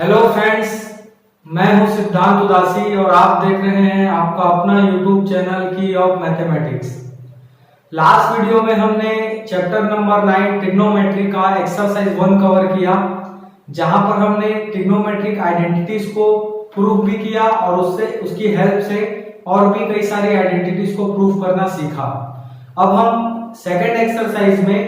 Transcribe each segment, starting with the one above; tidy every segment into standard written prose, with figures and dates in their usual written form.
Hello friends, मैं हूं सिद्धांत उदासी और आप देख रहे हैं आपका अपना यूट्यूब चैनल की ऑफ मैथमेटिक्स। लास्ट वीडियो में हमने चैप्टर नंबर 9 ट्रिग्नोमेट्री का एक्सरसाइज 1 कवर किया, जहां पर हमने ट्रिग्नोमेट्रिक आइडेंटिटीज को प्रूफ भी किया और उससे उसकी हेल्प से और भी कई सारी आइडेंटिटीज को प्रूफ करना सीखा। अब हम सेकेंड एक्सरसाइज में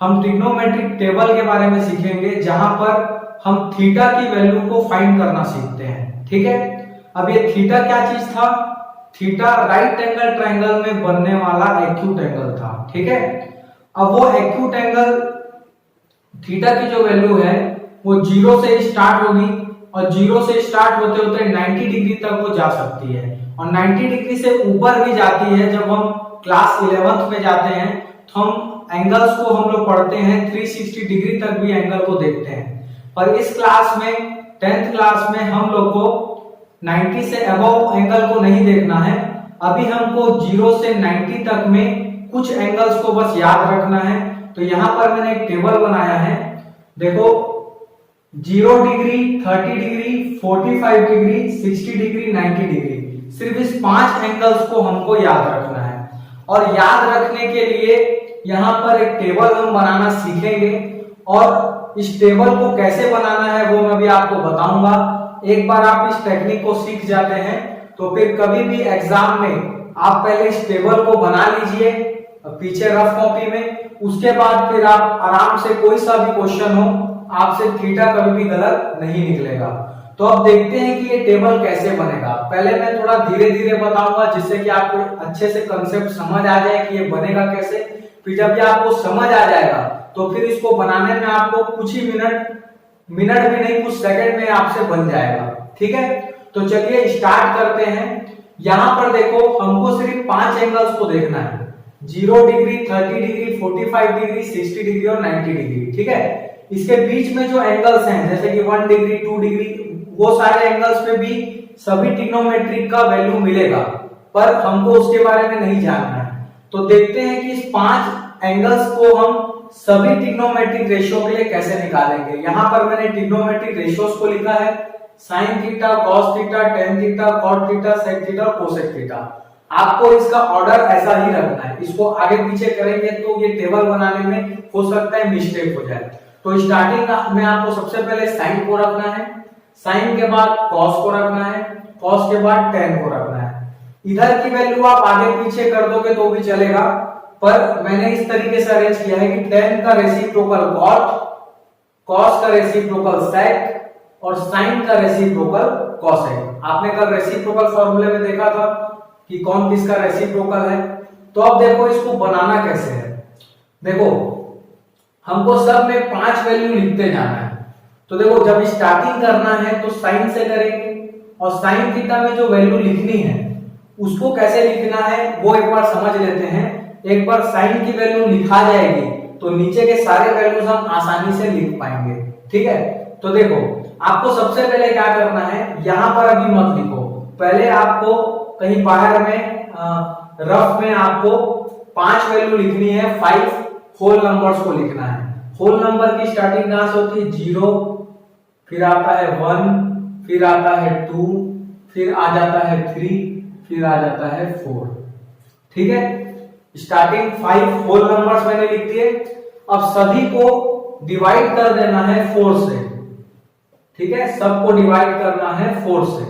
हम ट्रिग्नोमेट्रिक टेबल के बारे में सीखेंगे, जहां पर हम थीटा की वैल्यू को फाइंड करना सीखते हैं। ठीक है, अब ये थीटा क्या चीज था? थीटा राइट एंगल ट्रायंगल में बनने वाला एक्यूट एंगल था। ठीक है, अब वो एक्यूट एंगल थीटा की जो वैल्यू है वो 0 से स्टार्ट होगी और 0 से स्टार्ट होते होते 90 डिग्री तक वो जा सकती है और 90 डिग्री से ऊपर भी जाती है। जब हम क्लास 11th में जाते हैं तो हम एंगल्स को हम लोग पढ़ते हैं, 360 डिग्री तक भी एंगल को देखते हैं। पर इस क्लास में 10th क्लास में हम लोग को 90 से अबव एंगल को नहीं देखना है। अभी हमको 0 से 90 तक में कुछ एंगल्स को बस याद रखना है। तो यहां पर मैंने एक टेबल बनाया है, देखो 0 degree, 30 degree, 45 degree, 60 degree, 90 degree, सिर्फ इस 5 एंगल्स को हमको याद रखना है। और याद रखने के लिए यहाँ पर एक टेबल हम बनाना सीखेंगे और इस टेबल को कैसे बनाना है वो मैं भी आपको बताऊंगा। एक बार आप इस टेक्निक को सीख जाते हैं तो फिर कभी भी एग्जाम में आप पहले इस टेबल को बना लीजिए पीछे रफ कॉपी में, उसके बाद फिर आप आराम से कोई सा भी क्वेश्चन हो आपसे थीटा कभी भी गलत नहीं निकलेगा। तो अब देखते हैं कि ये टेबल कैसे बनेगा। पहले मैं थोड़ा धीरे धीरे बताऊंगा जिससे कि आपको अच्छे से कंसेप्ट समझ आ जाए कि ये बनेगा कैसे। फिर जब ये आपको समझ आ जाएगा तो फिर इसको बनाने में आपको कुछ ही मिनट भी नहीं, कुछ सेकंड में आपसे बन जाएगा। ठीक है, तो चलिए स्टार्ट करते हैं। यहां पर देखो हमको सिर्फ 5 एंगल्स को देखना है, 0 डिग्री, 30 डिग्री, 45 डिग्री, 60 डिग्री और 90 डिग्री। ठीक है, इसके बीच में जो एंगल्स हैं जैसे कि 1 डिग्री, 2 डिग्री, वो सारे एंगल्स पे भी सभी ट्रिग्नोमेट्रिक का वैल्यू मिलेगा, पर हमको उसके बारे में नहीं जानना है। तो देखते हैं कि इस 5 एंगल्स को हम सभी ट्रिग्नोमेट्रिक रेशियो के लिए कैसे निकालेंगे। यहां पर मैंने ट्रिग्नोमेट्रिक रेशियोज को लिखा है, sine theta, cos theta, tan theta, cot theta, sec theta, cosec theta. आपको इसका ऑर्डर ऐसा ही रखना है, इसको आगे पीछे करेंगे तो ये टेबल बनाने में हो सकता है मिस्टेक हो जाए। तो स्टार्टिंग में आपको सबसे पहले साइन को रखना है, साइन के बाद कॉस को रखना है, कॉस के बाद टेन को रखना है। इधर की वैल्यू आप आगे पीछे कर दोगे तो भी चलेगा, पर मैंने इस तरीके से अरेंज किया है कि टेन का रेसिप्रोकल कॉट, कॉस का रेसिप्रोकल सेक और साइन का रेसिप्रोकल कॉसेक। आपने कल रेसिप्रोकल फॉर्मूले में देखा था कि कौन किसका रेसिप्रोकल है। तो अब देखो इसको बनाना कैसे है। देखो हमको सब में 5 वैल्यू लिखते जाना है। तो देखो जब स्टार्टिंग करना है तो साइन से करेंगे और साइन थीटा में जो वैल्यू लिखनी है उसको कैसे लिखना है वो एक बार समझ लेते हैं। एक बार साइन की वैल्यू लिखा जाएगी तो नीचे के सारे वैल्यूज हम आसानी से लिख पाएंगे। ठीक है, तो देखो आपको सबसे पहले क्या करना है, यहां पर अभी मत लिखो, पहले आपको कहीं बाहर में रफ में आपको 5 वैल्यू लिखनी है, 5 होल नंबर्स को लिखना है। होल नंबर की स्टार्टिंग कहां से होती है? 0, फिर आता है 1, फिर आता है 2, फिर आ जाता है 3, फिर आ जाता है 4। ठीक है, स्टार्टिंग 5 होल नंबर्स मैंने लिख दिए। अब सभी को डिवाइड कर देना है 4 से। ठीक है, सबको डिवाइड करना है 4 से।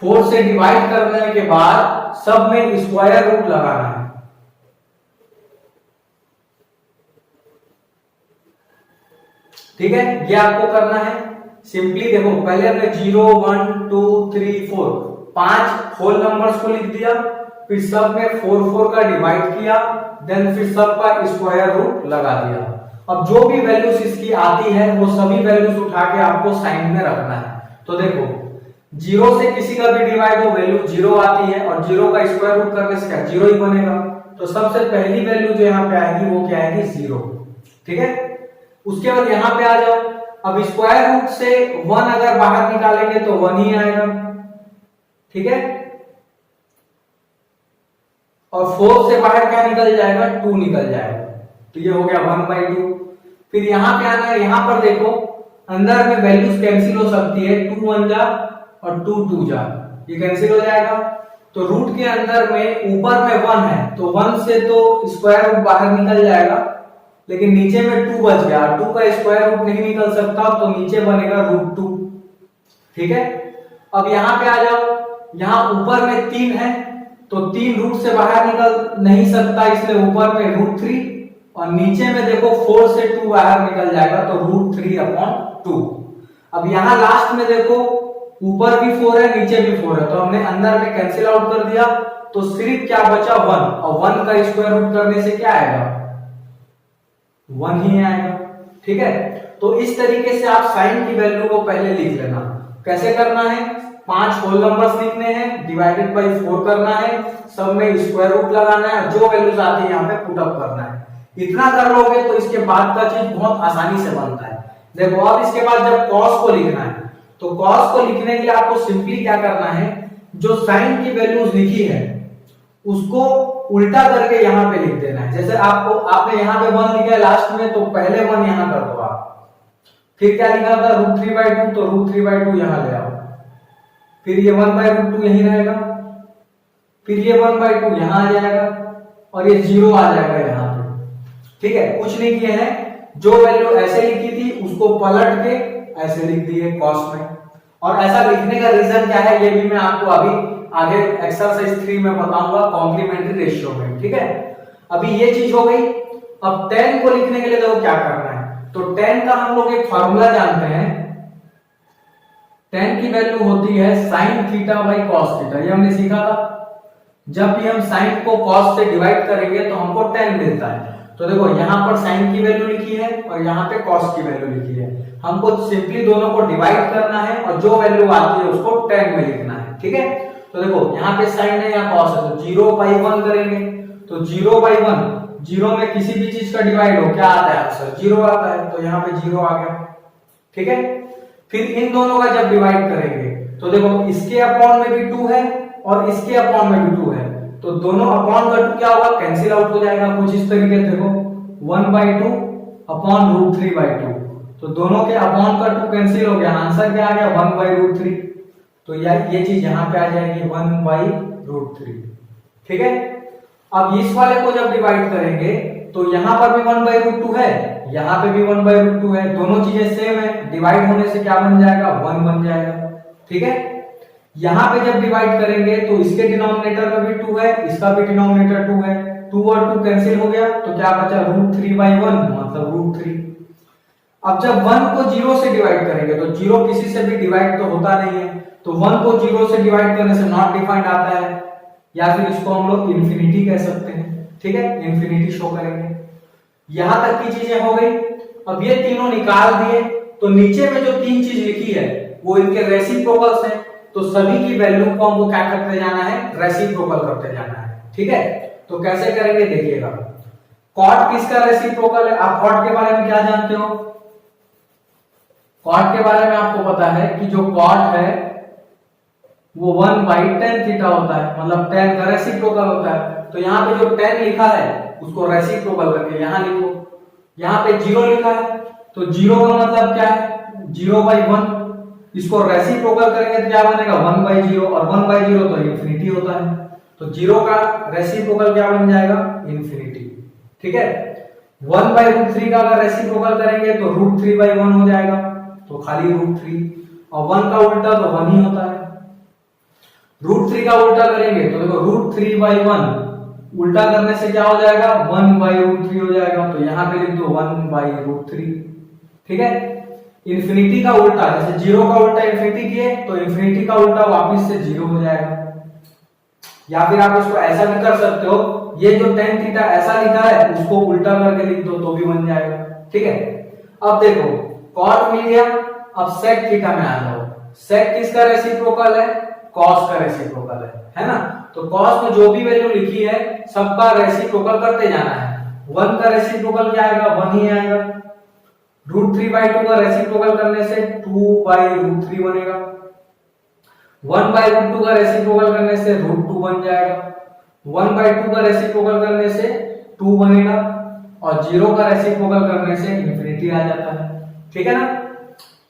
फोर से डिवाइड करने के बाद सब में स्क्वायर रूट लगाना है। ठीक है, ये आपको करना है। सिंपली देखो पहले हमने 0, 1, 2, 3, 4 5 होल नंबर्स को लिख दिया, फिर सब में 4 4 का डिवाइड किया, देन फिर सब का स्क्वायर रूट लगा दिया। अब जो भी वैल्यूज इसकी आती है वो सभी वैल्यूज उठा के आपको साइन में रखना है। तो देखो 0 से किसी का भी डिवाइड हो वैल्यू 0 आती है और 0 का स्क्वायर रूट करने से क्या 0 ही बनेगा। तो सबसे पहली वैल्यू जो यहाँ पे आएगी वो क्या आएगी? 0। ठीक है, उसके बाद यहाँ पे आ जाओ। अब स्क्वायर रूट से 1 अगर बाहर निकालेंगे तो 1 ही आएगा। ठीक है, और 4 से बाहर क्या निकल जाएगा? 2 निकल जाएगा। तो ये हो गया 1/2। फिर यहाँ पे आना है, यहाँ पर देखो अंदर में वैल्यूज कैंसिल हो सकती है, 2 1 जा और 2 2 जा, ये कैंसिल हो जाएगा। तो रूट के अंदर में ऊपर में 1 है तो 1 से तो स्क्वायर रूट बाहर निकल जाएगा, लेकिन नीचे में 2 बच गया, 2 का स्क्वायर रूट नहीं निकल सकता तो नीचे बनेगा √2। ठीक है, अब यहाँ पे आ जाओ, यहाँ ऊपर में 3 है तो 3 रूट से बाहर निकल नहीं सकता, इसलिए ऊपर में √3 और नीचे में देखो 4 से 2 बाहर निकल जाएगा तो √3/2। अब यहाँ लास्ट में देखो ऊपर भी 4 है नीचे भी 4 है, तो हमने अंदर में कैंसिल आउट कर दिया, तो सिर्फ क्या बचा 1, और 1 का स्क्वायर रूट करने से क्या आएगा 1 ही आएगा। ठीक है, तो इस तरीके से आप साइन की वैल्यू को पहले लिख लेना। कैसे करना है, 5 होल नंबर्स लिखने हैं, डिवाइडेड बाय 4 करना है, सब में स्क्वायर रूट लगाना है, जो वैल्यूज आती है यहाँ पे पुट अप करना है। इतना कर लोगे तो इसके बाद का चीज बहुत आसानी से बनता है। देखो अब इसके बाद जब कॉस को लिखना है तो कॉस को लिखने के लिए आपको सिंपली क्या करना है, जो साइन की वैल्यूज लिखी है उसको उल्टा करके यहाँ पे लिख देना है। जैसे आपने यहाँ पे 1 लिखा है लास्ट में, तो पहले 1 यहाँ कर दो आप, फिर क्या लिखा था √3/2, तो √3/2 यहाँ ले आओ, फिर ये 1/√2 यही रहेगा, फिर ये 1/2 यहाँ आ जाएगा और ये 0 आ जाएगा यहाँ पे। ठीक है, कुछ नहीं किए हैं, जो वैल्यू ऐसे लिखी थी उसको पलट के ऐसे लिख दिए कॉस में। और ऐसा लिखने का रीजन क्या है ये भी मैं आपको अभी आगे एक्सरसाइज 3 में बताऊंगा कॉम्प्लीमेंट्री रेशियो में। ठीक है, अभी ये चीज हो गई। अब tan को लिखने के लिए देखो क्या करना है, तो tan का हम लोग एक फॉर्मूला जानते हैं, tan की वैल्यू होती है sin θ cos θ, ये हमने सीखा था। जब भी हम sin को cos से डिवाइड करेंगे तो हमको tan मिलता है। तो देखो यहाँ पर sin की वैल्यू लिखी है और यहाँ पे cos की वैल्यू लिखी है, हमको सिंपली दोनों को डिवाइड करना है और जो वैल्यू आती है उसको tan में लिखना है। ठीक है, तो देखो यहाँ पे sin है यहाँ cos है, तो 0/1 करेंगे, तो 0/1, 0 में किसी भी चीज का डिवाइड हो क्या आता है आंसर 0 आता है, तो यहाँ पे 0 आ गया। ठीक है, फिर इन दोनों का जब डिवाइड करेंगे तो देखो इसके अपॉन में भी 2 है और इसके अपॉन में भी 2 है, तो दोनों अपॉन का 2 क्या होगा कैंसिल आउट हो जाएगा कुछ इस तरीके से। देखो 1/2 अपॉन √3/2, तो दोनों के अपॉन का 2 कैंसिल हो गया, आंसर क्या आ गया 1/√3। तो ये चीज यहाँ पे आ जाएगी 1/√3। ठीक है, अब इस वाले को जब डिवाइड करेंगे तो यहाँ पर भी 1/√2 है, यहाँ पे भी 1/√2 है, दोनों चीजें सेम है, डिवाइड होने से क्या बन जाएगा 1 बन जाएगा। ठीक है, यहाँ पे जब डिवाइड करेंगे तो इसके डिनोमिनेटर में भी 2 है, इसका भी डिनोमिनेटर 2 है, 2 और 2 कैंसिल हो गया, तो क्या बचा √3/1 मतलब √3। अब जब 1 को 0 से डिवाइड करेंगे तो 0 किसी से भी डिवाइड तो होता नहीं है, तो 1 को 0 से डिवाइड करने से नॉट डिफाइंड आता है, या फिर इसको हम लोग इंफिनिटी कह सकते हैं। ठीक है, इंफिनिटी शो करेंगे। यहां तक की चीजें हो गई। अब ये तीनों निकाल दिए तो नीचे में जो 3 चीज लिखी है वो इनके रेसिप्रोकल्स हैं, तो सभी की वैल्यू को हमको क्या करते जाना है रेसिप्रोकल करते जाना है। ठीक है, तो कैसे करेंगे देखिएगा। कॉट किसका रेसिप्रोकल है, आप कॉट के बारे में क्या जानते हो, कॉट के बारे में आपको पता है कि जो कॉट है वो 1/tan थीटा होता है, मतलब tan का रेसिप्रोकल होता है। तो यहाँ पे जो tan लिखा है उसको रेसिप्रोकल करके यहाँ लिखो, यहाँ पे 0 लिखा है तो 0 का मतलब क्या है 0/1, इसको रेसिप्रोकल करेंगे तो क्या बनेगा 1/0, और 1/0 तो इंफिनिटी होता है, तो 0 का रेसिप्रोकल क्या बन जाएगा इंफिनिटी। ठीक है, 1/√3 का अगर रेसिप्रोकल करेंगे तो √3/1 हो जाएगा, तो खाली √3, और 1 का उल्टा तो 1 ही होता है। √3 का उल्टा करेंगे तो देखो √3/1 उल्टा करने से क्या हो जाएगा 1/√3 हो जाएगा, तो यहाँ पे लिख दो 1/√3। ठीक है, इंफिनिटी का उल्टा, जैसे 0 का उल्टा इंफिनिटी किए तो इंफिनिटी का उल्टा वापस से 0 हो जाएगा। या फिर आप इसको ऐसा भी कर सकते हो, ये जो tan थीटा ऐसा लिखा है उसको उल्टा करके लिख दो तो भी बन जाएगा। ठीक है, अब देखो कॉट मिल गया, अब sec थीटा में आ जाओ। sec किसका रेसिप्रोकल है cos का रेसिप्रोकल है ना, तो cos में जो भी वैल्यू लिखी है सबका रेसिप्रोकल करते जाना है। 1 का रेसिप्रोकल क्या आएगा 1 ही आएगा, √3/2 का रेसिप्रोकल करने से 2/√3 बनेगा, 1/√2 का रेसिप्रोकल करने से √2 बन जाएगा, 1/2 का रेसिप्रोकल करने से 2 बनेगा, और 0 का रेसिप्रोकल करने से इंफिनिटी आ जाता है। ठीक है ना।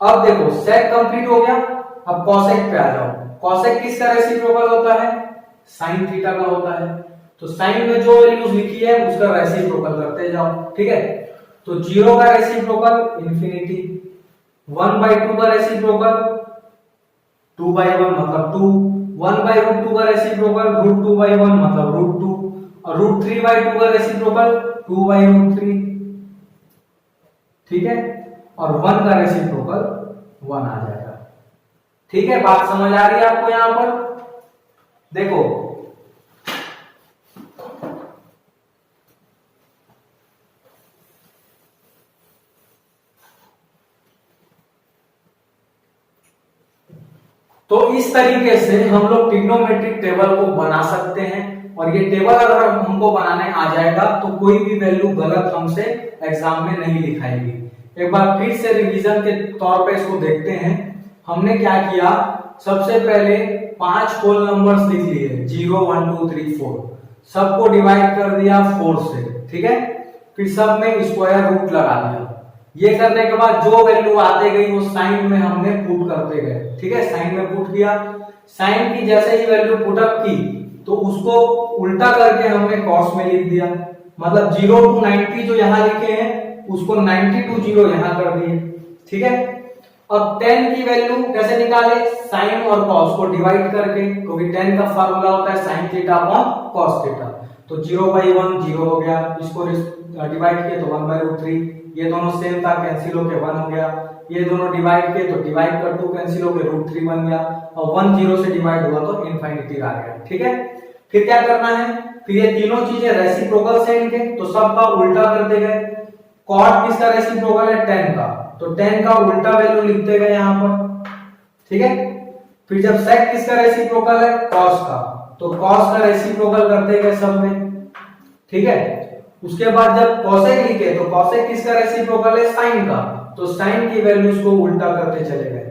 अब देखो सेक कंप्लीट हो गया, अब कॉसेक पे आ जाओ। कॉसेक किसका रेसिप्रोकल होता है? साइन थीटा का होता है। तो साइन में जो वैल्यूज लिखी है उसका रेसिप्रोकल करते जाओ। ठीक है। तो 0 का रेसिप्रोकल इंफिनिटी, 1/2 का रेसिप्रोकल 2/1 मतलब 2, 1/√2 का रेसिप्रोकल √2/1 मतलब √2 और √3/2 का रेसिप्रोकल 2/√3। ठीक है। और 1 का रेसिप्रोकल 1 आ जाएगा। ठीक है, बात समझ आ रही है आपको? यहां पर देखो तो इस तरीके से हम लोग ट्रिग्नोमेट्रिक टेबल को बना सकते हैं। और ये टेबल अगर हमको बनाने आ जाएगा तो कोई भी वैल्यू गलत हमसे एग्जाम में नहीं लिखाएगी। एक बार फिर से रिवीजन के तौर पे इसको देखते हैं। हमने क्या किया, सबसे पहले 5 होल नंबर्स लिख लिए 0 1 2 3 4, सबको डिवाइड कर दिया 4 से। ठीक है। फिर सब में स्क्वायर रूट लगा दिया। ये करने के बाद जो वैल्यू आते गई वो साइन में हमने पुट करते गए। ठीक है, साइन में पुट किया। साइन की जैसे ही वैल्यू पुटअप की तो उसको उल्टा करके हमने कॉस में लिख दिया। मतलब 0 to 90 जो यहां लिखे हैं उसको 90 to 0 यहां कर दिए। ठीक है। अब 10 की वैल्यू कैसे निकाले? साइन और कॉस को डिवाइड करके, क्योंकि 10 का फार्मूला होता है sine theta upon cos theta. तो 0/1 0 हो गया, इसको डिवाइड किया तो 1/√3, ये दोनों सेम था कैंसिल होके 1 हो गया। ये दोनों डिवाइड किए तो डिवाइड कर 2 कैंसिल होके √3 बन गया और 1 0 से डिवाइड हुआ तो इनफिनिटी आ गया। ठीक है। फिर क्या करना है, फिर ये तीनों चीजें रेसिप्रोकल से इनके तो सबका उल्टा करते गए। कॉट किसका रेसिप्रोकल है? 10 का, तो 10 का उल्टा वैल्यू लिखते गए यहां पर। ठीक है। फिर जब सेक किसका रेसिप्रोकल है? कॉस का, तो कॉस का रेसिप्रोकल करते गए सब में। ठीक है। उसके बाद जब कॉसेक लिखे तो कॉसेक किसका रेसिप्रोकल है? साइन का, तो साइन की वैल्यूज को उल्टा करते चले गए।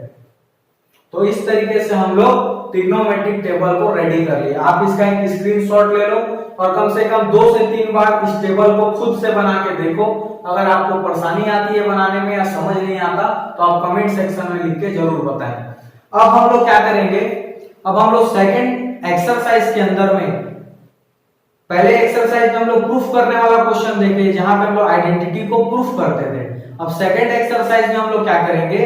तो इस तरीके से हम लोग ट्रिग्नोमेट्रिक टेबल को रेडी कर लिया। आप इसका एक स्क्रीनशॉट ले लो और कम से कम 2 से 3 बार इस टेबल को खुद से बना के देखो। अगर आपको परेशानी आती है बनाने में या समझ नहीं आता तो आप कमेंट सेक्शन में लिख के जरूर बताएं। अब हम लोग क्या करेंगे, अब हम लोग सेकंड एक्सरसाइज के अंदर में, पहले एक्सरसाइज में हम लोग प्रूफ करने वाला क्वेश्चन देखे जहां पे हम लोग आइडेंटिटी को प्रूफ करते थे। अब सेकंड एक्सरसाइज में हम लोग क्या करेंगे,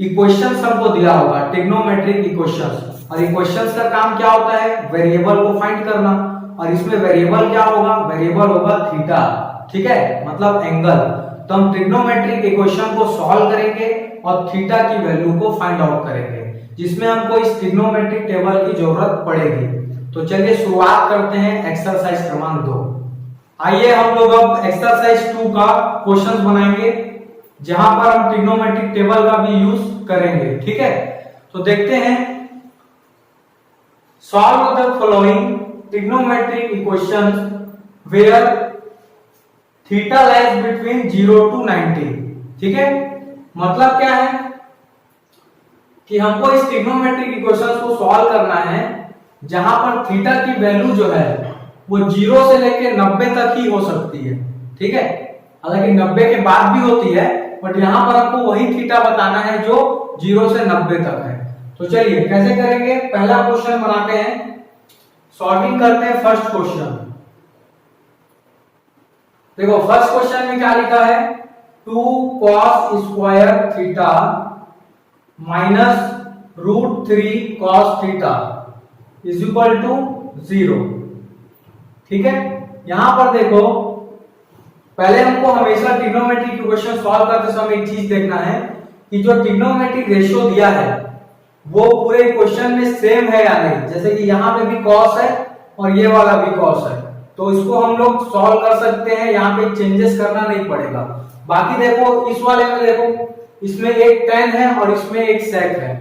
इक्वेशंस हमको दिया होगा, ट्रिग्नोमेट्रिक इक्वेशंस। और इक्वेशंस का काम क्या होता है? वेरिएबल को फाइंड करना। और इसमें वेरिएबल क्या होगा? वेरिएबल होगा थीटा। ठीक है, मतलब एंगल। तो हम ट्रिग्नोमेट्रिक इक्वेशन को सॉल्व करेंगे और थीटा की वैल्यू को फाइंड आउट करेंगे, जिसमें हमको इस ट्रिग्नोमेट्रिक टेबल की जरूरत पड़ेगी। तो चलिए शुरुआत करते हैं एक्सरसाइज क्रमांक 2। आइए हम लोग अब एक्सरसाइज 2 का क्वेश्चन बनाएंगे जहां पर हम ट्रिग्नोमेट्रिक टेबल का भी यूज करेंगे। ठीक है, तो देखते हैं। Solve the following trigonometric equations where theta lies between 0 to 90। ठीक है, मतलब क्या है कि हमको इस ट्रिग्नोमेट्रिक इक्वेशंस को सॉल्व करना है जहां पर थीटा की वैल्यू जो है वो 0 से लेके 90 तक ही हो सकती है। ठीक है, हालांकि 90 के बाद भी होती है, बट यहां पर हमको वही थीटा बताना है जो 0 से 90 तक है। तो चलिए कैसे करेंगे, पहला क्वेश्चन बनाते हैं, सॉल्विंग करते हैं फर्स्ट क्वेश्चन। देखो फर्स्ट क्वेश्चन में क्या लिखा है, 2 cos square theta minus √3 cos theta is equal to 0। ठीक है, यहां पर देखो पहले हमको हमेशा ट्रिग्नोमेट्रिक इक्वेशन सॉल्व करते समय एक चीज देखना है कि जो ट्रिग्नोमेट्रिक रेशियो दिया है वो पूरे इक्वेशन में सेम है या नहीं। जैसे कि यहाँ पे भी cos है और ये वाला भी cos है, तो इसको हम लोग सॉल्व कर सकते हैं, यहाँ पे चेंजेस करना नहीं पड़ेगा। बाकी देखो इस वाले में देखो, इसमें एक tan है और इसमें एक sec है,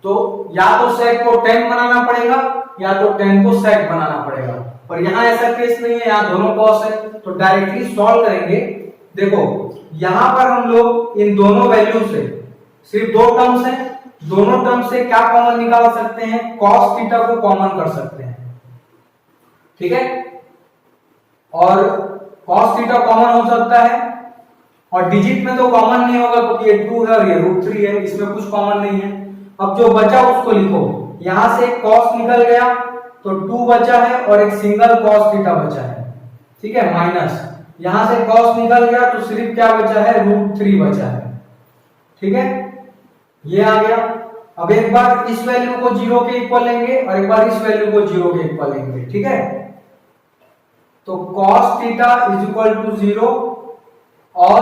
तो या तो sec को tan बनाना पड़ेगा या तो tan को sec बनाना पड़ेगा। पर यहाँ ऐसा केस नहीं है, यहाँ दोनों cos है, तो डायरेक्टली सॉल्व करेंगे। देखो यहाँ पर हम लोग इन दोनों वैल्यू से सिर्फ 2 टर्म्स है, दोनों टर्म से क्या कॉमन निकाल सकते हैं, cos थीटा को कॉमन कर सकते हैं। ठीक है, और cos थीटा कॉमन हो सकता है और डिजिट में तो कॉमन नहीं होगा क्योंकि ये 2 है और ये √3 है, इसमें कुछ कॉमन नहीं है। अब जो बचा उसको लिखो, यहां से cos निकल गया तो 2 बचा है और एक सिंगल cos थीटा बचा है, ठीक है, माइनस यहां से cos निकल गया तो सिर्फ क्या बचा है, √3 बचा है, ठीक है, ये आ गया। अब एक बार इस वैल्यू को 0 के इक्वल लेंगे और एक बार इस वैल्यू को 0 के इक्वल लेंगे, ठीक है। तो cos theta is equal to 0 और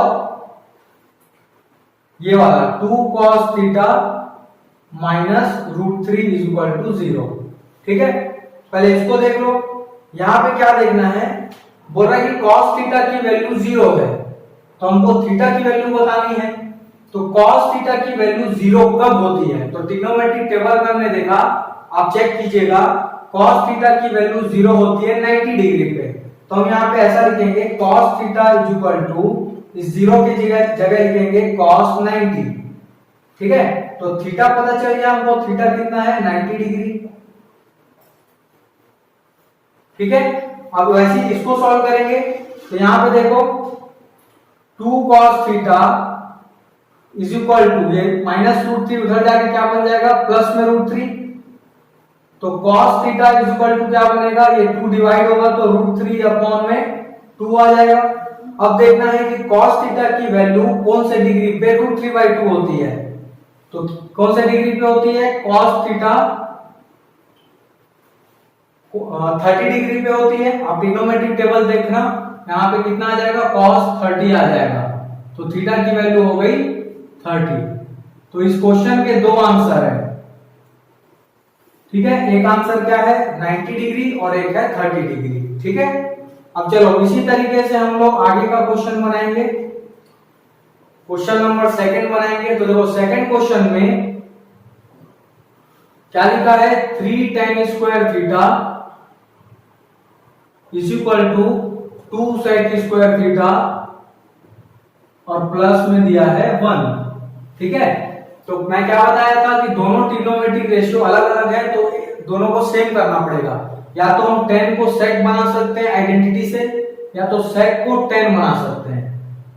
ये वाला 2 cos theta minus √3 is equal to 0, ठीक है। पहले इसको देख लो, यहां पे क्या देखना है, बोल रहा है कि cos थीटा की वैल्यू 0 है तो हमको थीटा की वैल्यू बतानी है। तो cos थीटा की वैल्यू 0 कब होती है, तो ट्रिग्नोमेट्रिक टेबल में हमने देखा, आप चेक कीजिएगा, cos थीटा की वैल्यू 0 होती है 90 डिग्री पे। तो हम यहाँ पे ऐसा लिखेंगे cos theta is equal to, इस 0 की जगह लिखेंगे cos 90, ठीक है। तो थीटा पता चल गया हमको, थीटा कितना है, 90 डिग्री, ठीक है। अब वैसे ही इसको सॉल्व करेंगे तो यहां पे देखो 2 cos theta is equal to, ये माइनस √3 उधर जाके क्या बन जाएगा, प्लस में √3, तो cos theta is equal to क्या बनेगा, ये 2 डिवाइड होगा तो √3 अपॉन में 2 आ जाएगा। अब देखना है कि cos थीटा की वैल्यू कौन से डिग्री पे, √3/2 होती है, तो कौन से डिग्री पे होती है, cos थीटा 30 डिग्री पे होती है। आप ट्रिग्नोमेट्रिक टेबल देखना, यहाँ पे कितना आ जाएगा, cos 30 आ जाएगा, तो थीटा की वैल्यू हो गई 30। तो इस क्वेश्चन के 2 आंसर है, ठीक है, एक आंसर क्या है 90 डिग्री और एक है 30 डिग्री, ठीक है। अब चलो इसी तरीके से हम लोग आगे का क्वेश्चन बनाएंगे, क्वेश्चन नंबर 2 बनाएंगे। तो देखो सेकंड क्वेश्चन में क्या लिखा है, 3 tan square theta is equal to 2 sec square theta और प्लस में दिया है 1, ठीक है। तो मैं क्या बताया था कि दोनों ट्रिग्नोमेट्रिक रेशियो अलग अलग है तो दोनों को सेम करना पड़ेगा, या तो हम tan को sec बना सकते हैं आइडेंटिटी से, या तो sec को tan बना सकते हैं।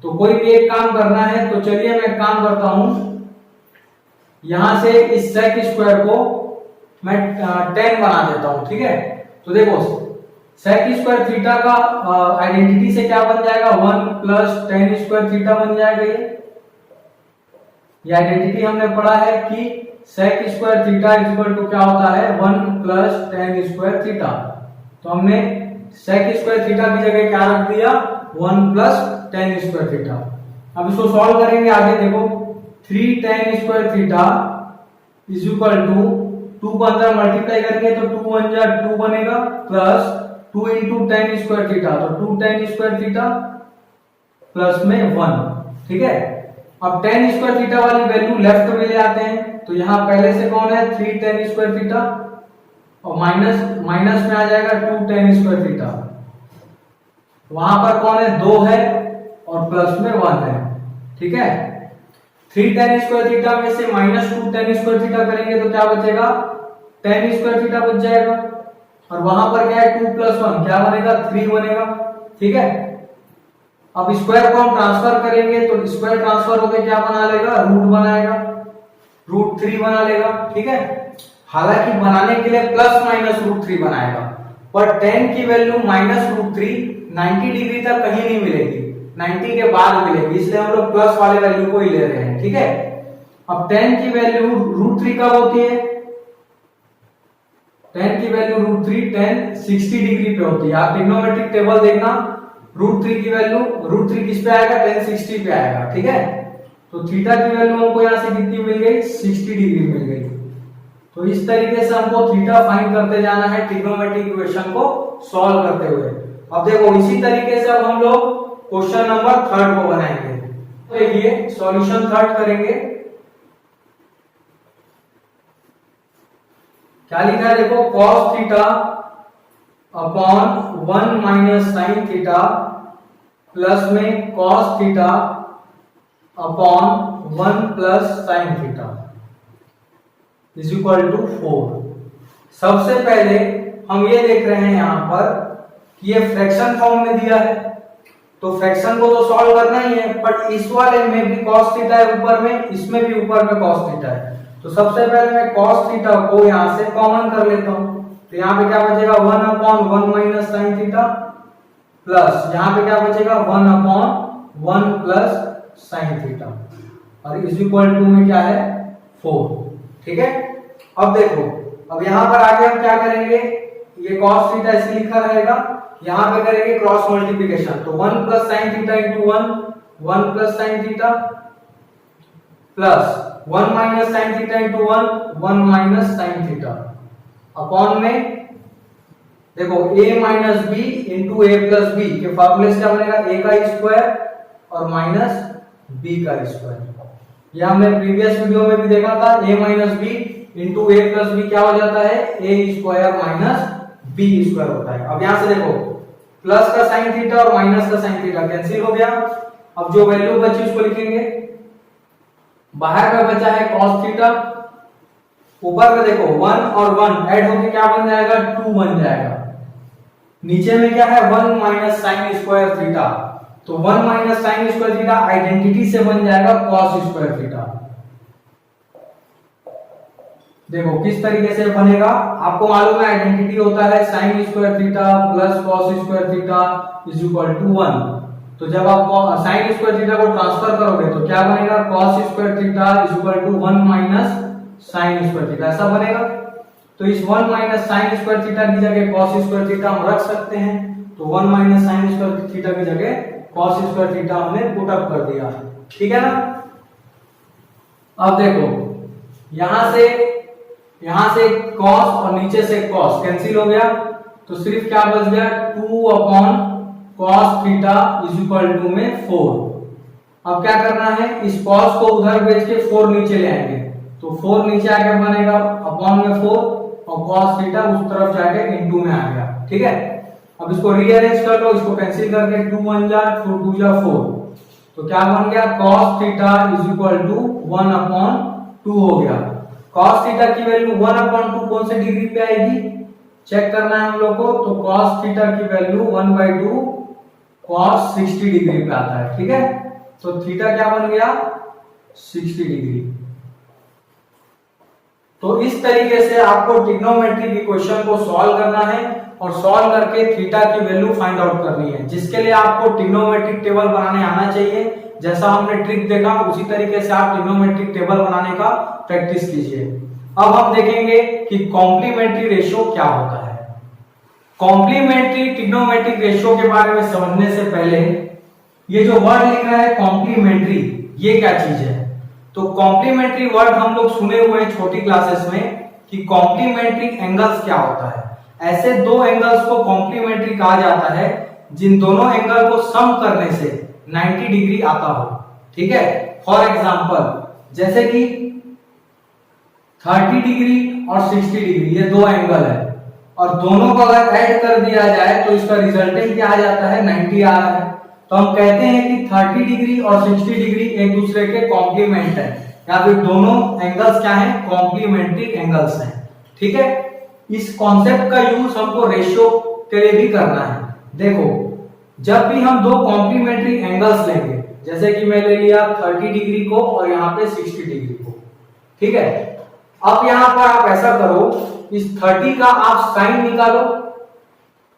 तो कोई भी एक काम करना है तो चलिए मैं काम करता हूं, यहां से इस sec स्क्वायर को मैं tan बना देता हूं, ठीक है। तो देखो sec स्क्वायर थीटा का आइडेंटिटी से क्या बन जाएगा, 1 प्लस tan स्क्वायर थीटा बन जाएगा। ये आइडेंटिटी हमने पढ़ा है कि sec square theta is equal to क्या होता है, 1 प्लस tan स्क्वायर थीटा। तो हमने sec स्क्वायर थीटा की जगह क्या रख दिया, 1 प्लस tan स्क्वायर थीटा। अब इसको सॉल्व करेंगे आगे, देखो 3 tan square theta is equal to 2 को अंदर मल्टीप्लाई करेंगे तो 2 1 जा 2 बनेगा, plus 2 into tan square theta, तो 2 tan स्क्वायर थीटा प्लस में 1, ठीक है। अब tan स्क्वायर थीटा वाली वैल्यू लेफ्ट में ले आते हैं, तो यहां पहले से कौन है, 3 tan स्क्वायर थीटा और माइनस में आ जाएगा 2 tan स्क्वायर थीटा, वहां पर कौन है, 2 है और प्लस में 1 है, ठीक है। 3 tan स्क्वायर थीटा में से माइनस 2 tan स्क्वायर थीटा करेंगे तो क्या बचेगा, tan स्क्वायर थीटा बच जाएगा, और वहां पर क्या है 2 प्लस 1 क्या बनेगा, 3 बनेगा, ठीक है। अब स्क्वायर को हम ट्रांसफर करेंगे तो स्क्वायर ट्रांसफर होकर क्या बना लेगा, रूट बनाएगा, √3 बना लेगा, ठीक है। हालांकि बनाने के लिए प्लस माइनस √3 बनाएगा, पर tan की वैल्यू माइनस √3 90 डिग्री तक कहीं नहीं मिलेगी, 90 के बाद मिलेगी, इसलिए हम लोग प्लस वाले वैल्यू को ही ले रहे हैं, ठीक है। अब tan की वैल्यू √3 कब होती है, tan की वैल्यू √3 tan 60 डिग्री पे होती है। आप ट्रिग्नोमेट्रिक टेबल देखना, √3 की वैल्यू, √3 किस पे आएगा, tan 60 पे आएगा, ठीक है। तो थीटा की वैल्यू हमको यहां से कितनी मिल गई, 60 डिग्री मिल गई। तो इस तरीके से हमको थीटा फाइंड करते जाना है ट्रिग्नोमेट्रिक इक्वेशन को सॉल्व करते हुए। अब देखो इसी तरीके से अब हम लोग क्वेश्चन नंबर 3 को बनाएंगे। देखिए सॉल्यूशन 3 करेंगे, क्या लिखा है, देखो cos theta upon 1 minus sine theta plus में cos theta upon 1 plus sine theta is equal to 4। सबसे पहले हम ये देख रहे हैं यहां पर कि ये फ्रैक्शन फॉर्म में दिया है, तो फ्रैक्शन को तो सॉल्व करना ही है, बट इस वाले में भी cos थीटा है ऊपर में, इसमें भी ऊपर में cos थीटा है। तो सबसे पहले मैं cos थीटा को यहां से कॉमन कर लेता हूं, तो यहां पे क्या बचेगा 1/1 माइनस sin थीटा, प्लस यहां पे क्या बचेगा 1/1 प्लस sin थीटा, और इज इक्वल टू में क्या है 4। ठीक है, अब देखो, अब यहां पर आगे हम क्या करेंगे, ये cos थीटा ऐसे लिखा रहेगा, यहां पे करेंगे क्रॉस मल्टीप्लिकेशन, तो 1 plus sin theta into 1 plus sin theta, plus 1 minus sin theta into 1 minus sin theta, upon में देखो a minus B into A plus B के फॉर्मूले से क्या बनेगा, a का स्क्वायर और माइनस b का स्क्वायर। ये हमने प्रीवियस वीडियो में भी देखा था, a minus B into A plus B क्या हो जाता है, a square minus b square होता है। अब यहां से देखो प्लस का sin थीटा और माइनस का sin थीटा कैंसिल हो गया, अब जो वैल्यू बची उसको लिखेंगे, बाहर में बचा है cos थीटा, ऊपर में देखो 1 और 1 ऐड होके क्या बन जाएगा 2 बन जाएगा, नीचे में क्या है 1 माइनस साइन स्क्वायर थीटा, तो 1 minus sine square theta identity से बन जाएगा cos स्क्वायर थीटा। देखो किस तरीके से बनेगा, आपको मालूम है आइडेंटिटी होता है sine square theta plus cos square theta is equal to 1। तो जब आप साइन स्क्वायर थीटा को ट्रांसफर करोगे तो क्या बनेगा cos square theta is equal to 1 minus sine square theta, ऐसा बनेगा। तो इस 1 माइनस साइन स्क्वायर थीटा की जगह cos स्क्वायर थीटा हम रख सकते हैं, तो 1 माइनस साइन स्क्वायर थीटा की जगह cos स्क्वायर थीटा हमने पुट अप कर दिया, ठीक है ना। अब देखो यहां से cos और नीचे से cos कैंसिल हो गया, तो सिर्फ क्या बच गया 2 upon cos theta is equal to में 4। अब क्या करना है, इस cos को उधर भेज के 4 नीचे ले आएंगे, तो 4 नीचे आके बनेगा अपॉन में 4 और cos थीटा उस तरफ जाके इनटू में आ गया, ठीक है। अब इसको रीअरेंज कर लो, इसको कैंसिल करके 2 1 जा 4 2 जा 4, तो क्या बन गया cos theta is equal to 1 upon 2 हो गया। cos थीटा की वैल्यू 1 अपॉन 2 कौन से डिग्री पे आएगी चेक करना है हम लोग को, तो cos थीटा की वैल्यू 1/2 cos 60 डिग्री पे आता है, ठीक है। तो थीटा क्या बन गया 60 डिग्री। तो इस तरीके से आपको ट्रिग्नोमेट्रिक इक्वेशन को सॉल्व करना है और सॉल्व करके थीटा की वैल्यू फाइंड आउट करनी है, जिसके लिए आपको ट्रिग्नोमेट्रिक टेबल बनाने आना चाहिए। जैसा हमने ट्रिक देखा उसी तरीके से आप ट्रिग्नोमेट्रिक टेबल बनाने का प्रैक्टिस कीजिए। अब हम देखेंगे कि कॉम्प्लीमेंट्री रेशियो क्या होता है। कॉम्प्लीमेंट्री ट्रिग्नोमेट्रिक रेशियो के बारे में समझने से पहले ये जो वर्ड लिख रहा है कॉम्प्लीमेंट्री, ये क्या चीज है। तो कॉम्प्लीमेंट्री वर्ड हम लोग सुने हुए हैं छोटी क्लासेस में कि कॉम्प्लीमेंट्री एंगल्स क्या होता है। ऐसे दो एंगल्स को कॉम्प्लीमेंट्री कहा जाता है जिन दोनों एंगल को सम करने से 90 डिग्री आता हो, ठीक है। फॉर एग्जांपल जैसे कि 30 डिग्री और 60 डिग्री ये दो एंगल है, और दोनों को अगर ऐड कर दिया जाए तो इसका रिजल्टेंट क्या आ जाता है 90 आ रहा है। तो हम कहते हैं कि 30 डिग्री और 60 डिग्री एक दूसरे के कॉम्प्लीमेंट है, या फिर दोनों एंगल्स क्या हैं कॉम्प्लीमेंट्री एंगल्स हैं, ठीक है। इस कॉन्सेप्ट का यूज हमको रेशियो के लिए भी करना है। देखो जब भी हम दो कॉम्प्लीमेंट्री एंगल्स लेंगे, जैसे कि मैं ले लिया 30 डिग्री को और यहाँ पे 60 डिग्री को, ठीक है। अब यहाँ पर आप ऐसा करो, इस 30 का आप साइन निकालो,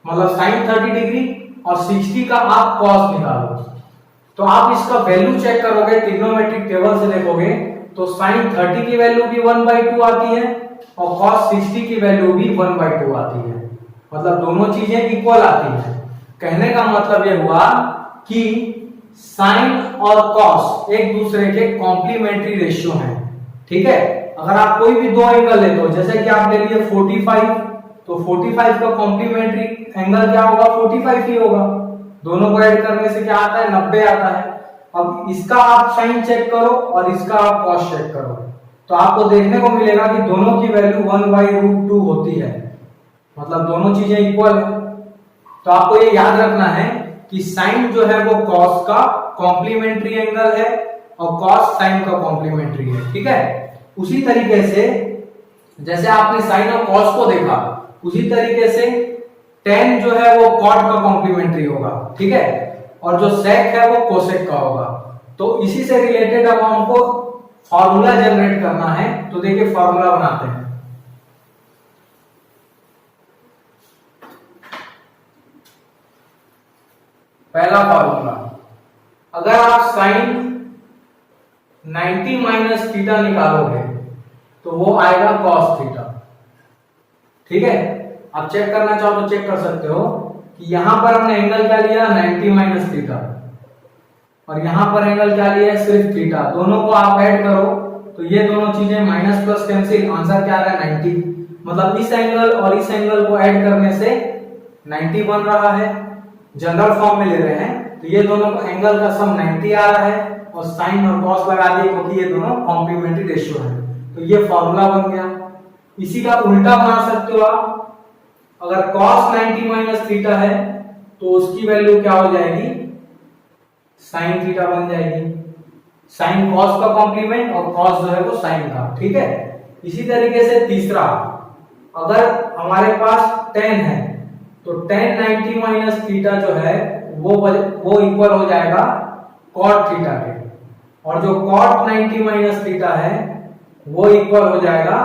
मतलब साइन 30 डिग्री, और 60 का आप कॉस निकालो। तो आप इसका वैल्यू चेक करोगे ट्रिग्नोमेट्रिक टेबल से, देखोगे तो साइन 30 की वैल्यू भी 1/2 आती है और कॉस 60 की वैल्यू भी 1/2 आती है, मतलब दोनों चीजें इक्वल आती हैं। कहने का मतलब यह हुआ कि साइन और कॉस एक दूसरे के कॉम्प्लीमेंट्री रेशियो हैं, ठीक है। अगर आप कोई भी दो एंगल लेते हो, जैसे कि आप ले लिए 45, तो 45 का कॉम्प्लीमेंट्री एंगल क्या होगा 45 ही होगा, दोनों को ऐड करने से क्या आता है 90 आता है। अब इसका आप साइन चेक करो और इसका आप कॉस चेक करो, तो आपको देखने को मिलेगा कि दोनों की वैल्यू 1/√2 होती है, मतलब दोनों चीजें इक्वल है। तो आपको ये याद रखना है कि साइन जो है वो कॉस का कॉम्प्लीमेंट्री एंगल है और कॉस साइन का कॉम्प्लीमेंट्री है, ठीक है। उसी तरीके से जैसे आपने साइन और कॉस को देखा, उसी तरीके से tan जो है वो cot का कॉम्प्लीमेंट्री होगा, ठीक है। और जो सेक है वो कोसेक का होगा। तो इसी से रिलेटेड अब हमको फॉर्मूला जनरेट करना है। तो देखिए फॉर्मूला बनाते हैं। पहला फॉर्मूला, अगर आप साइन 90 माइनस थीटा निकालोगे तो वो आएगा कॉस थीटा। ठीक है, आप चेक करना चाहो तो चेक कर सकते हो कि यहां पर हमने एंगल क्या लिया 90 माइनस थीटा, और यहां पर एंगल क्या लिया है सिर्फ थीटा। दोनों को आप ऐड करो तो ये दोनों चीजें माइनस प्लस कैंसिल, आंसर क्या आ रहा है 90। मतलब इस एंगल और इस एंगल को ऐड करने से 90 बन रहा है। जनरल फॉर्म में ले रहे हैं तो ये दोनों एंगल का सम 90 आ रहा है, और साइन और कॉस लगा दिए क्योंकि ये दोनों कॉम्प्लीमेंट्री रेशियो है। तो ये फॉर्मूला बन गया। इसी का उल्टा बना सकते हो आप। अगर cos 90 माइनस थीटा है तो उसकी वैल्यू क्या हो जाएगी साइन थीटा बन जाएगी। साइन cos का कॉम्प्लीमेंट और cos जो है वो साइन का। ठीक है, इसी तरीके से तीसरा, अगर हमारे पास tan है तो tan 90 माइनस थीटा जो है वो इक्वल हो जाएगा cot थीटा के, और जो cot 90 माइनस थीटा है वो इक्वल हो जाएगा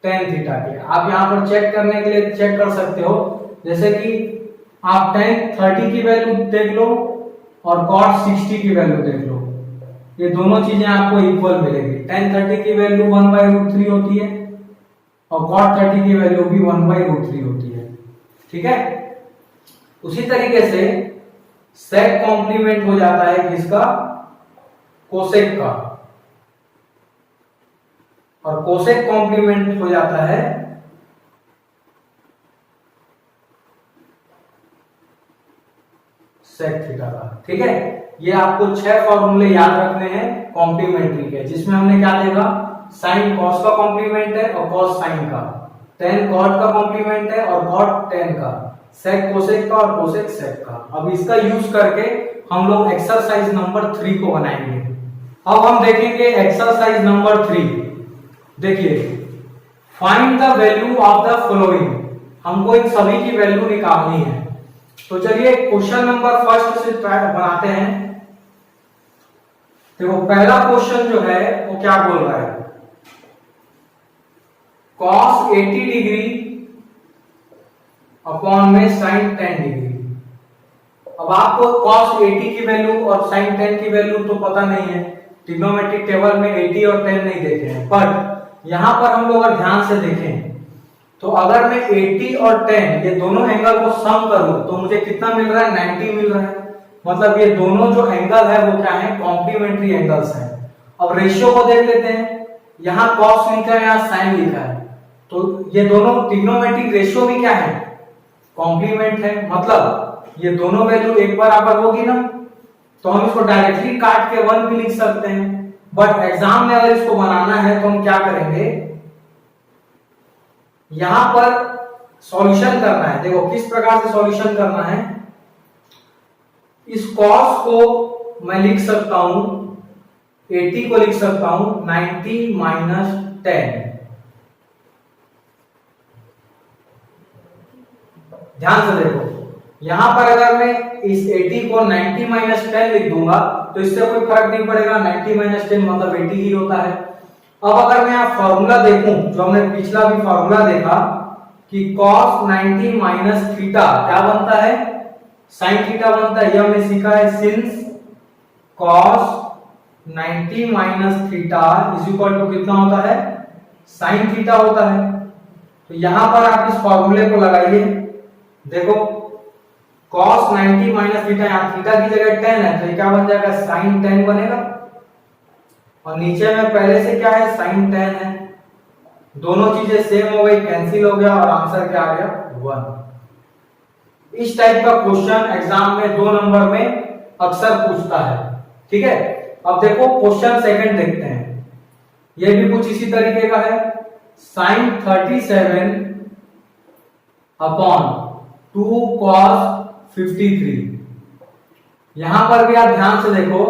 tan थीटा के। आप यहां पर चेक करने के लिए चेक कर सकते हो, जैसे कि आप tan 30 की वैल्यू देख लो और cot 60 की वैल्यू देख लो, ये दोनों चीजें आपको इक्वल मिलेगी। tan 30 की वैल्यू 1/√3 होती है और cot 30 की वैल्यू भी 1/√3 होती है। ठीक है, उसी तरीके से sec कॉम्प्लीमेंट हो जाता है किसका कोसेक का, और कोसेक कॉम्प्लीमेंट हो जाता है सेक थीटा का। ठीक है, ये आपको 6 फॉर्मूले याद रखने हैं कॉम्प्लीमेंट्री के, जिसमें हमने क्या देखा साइन कॉस का कॉम्प्लीमेंट है और कॉस साइन का, tan कॉट का कॉम्प्लीमेंट है और कॉट tan का, सेक कोसेक का और कोसेक सेक का। अब इसका यूज करके हम लोग एक्सरसाइज नंबर 3 को बनाएंगे। अब हम देखेंगे एक्सरसाइज नंबर 3। देखिए, find the value of the following, हमको इन सभी की वैल्यू निकालनी है। तो चलिए क्वेश्चन नंबर फर्स्ट से बनाते हैं। देखो पहला क्वेश्चन जो है वो क्या बोल रहा है, cos 80 डिग्री अपॉन में sin 10 डिग्री। अब आपको cos 80 की वैल्यू और sin 10 की वैल्यू तो पता नहीं है, ट्रिग्नोमेट्रिक टेबल में 80 और 10 नहीं देखे हैं, बट यहां पर हम लोग अगर ध्यान से देखें तो अगर मैं 80 और 10 ये दोनों एंगल को सम करूं तो मुझे कितना मिल रहा है 90 मिल रहा है। मतलब ये दोनों जो एंगल है वो क्या है कॉम्प्लीमेंट्री एंगल्स हैं। अब रेशियो को देख लेते हैं, यहाँ cos लिखा है यहाँ sin लिखा है, तो ये दोनों ट्रिग्नोमेट्रिक रेशियो भी क्या है कॉम्प्लीमेंट है। मतलब ये दोनों वैल्यू एक बराबर होगी ना, तो हम इसको डायरेक्टली काट के 1 भी लिख सकते हैं। बट एग्जाम में अगर इसको बनाना है तो हम क्या करेंगे, यहां पर सॉल्यूशन करना है। देखो किस प्रकार से सॉल्यूशन करना है, इस cos को मैं लिख सकता हूं 80 को लिख सकता हूं 90 माइनस 10। ध्यान से देखो, यहां पर अगर मैं इस 80 को 90 माइनस 10 लिख दूंगा तो इससे कोई फर्क नहीं पड़ेगा, 90 माइनस 10 मतलब 80 ही होता है। अब अगर मैं आप फॉर्मूला देखूं, जो हमने पिछला भी फॉर्मूला देखा कि cos 90 माइनस थीटा क्या बनता है sin थीटा बनता है। यह हमने सीखा है since cos 90 minus theta is equal to कितना होता है sin थीटा होता है। तो यहां पर आप इस फॉर्मूले को लगाइए। देखो cos 90 माइनस थीटा, यहाँ थीटा की जगह 10 है तो क्या बन जाएगा sin 10 बनेगा, और नीचे में पहले से क्या है sin 10 है, दोनों चीजें सेम हो गई, कैंसिल हो गया और आंसर क्या आ गया 1। इस टाइप का क्वेश्चन एग्जाम में 2 नंबर में अक्सर पूछता है। ठीक है, अब देखो क्वेश्चन सेकंड देखते हैं, ये भी कुछ इसी तरीके का है। sin 37 upon 2 cos 53। यहां पर भी आप ध्यान से देखो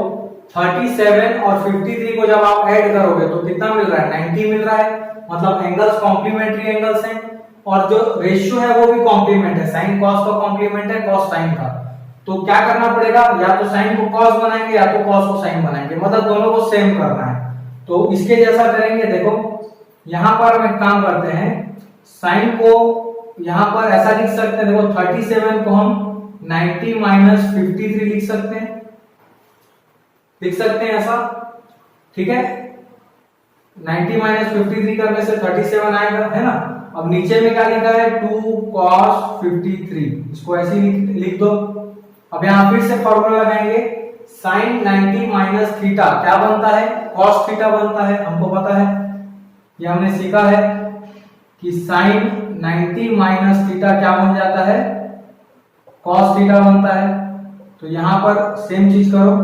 37 और 53 को जब आप ऐड करोगे तो कितना मिल रहा है 90 मिल रहा है। मतलब एंगल्स कॉम्प्लीमेंट्री एंगल्स हैं और जो रेशियो है वो भी कॉम्प्लीमेंट है, साइन कॉस का कॉम्प्लीमेंट है कॉस साइन का। तो क्या करना पड़ेगा, या तो साइन को कॉस बनाएंगे या तो कॉस को साइन बनाएंगे, मतलब दोनों को सेम करना है। तो इसके जैसा करेंगे। देखो यहां पर हम एक काम करते हैं, साइन को यहां पर ऐसा लिख सकते हैं, देखो 37 को हम 90 माइनस 53 लिख सकते हैं ऐसा, ठीक है। 90 माइनस 53 करने से 37 आएगा, है ना। अब नीचे में क्या लिखा है, 2 cos 53, इसको ऐसे ही लिख दो। अब यहां फिर से फॉर्मूला लगाएंगे, साइन 90 माइनस थीटा क्या बनता है, cos थीटा बनता है, हमको पता है, ये हमने सीखा है कि साइन 90 माइनस थीटा क्या बन जाता है, cos थीटा बनता है। तो यहां पर सेम चीज करो,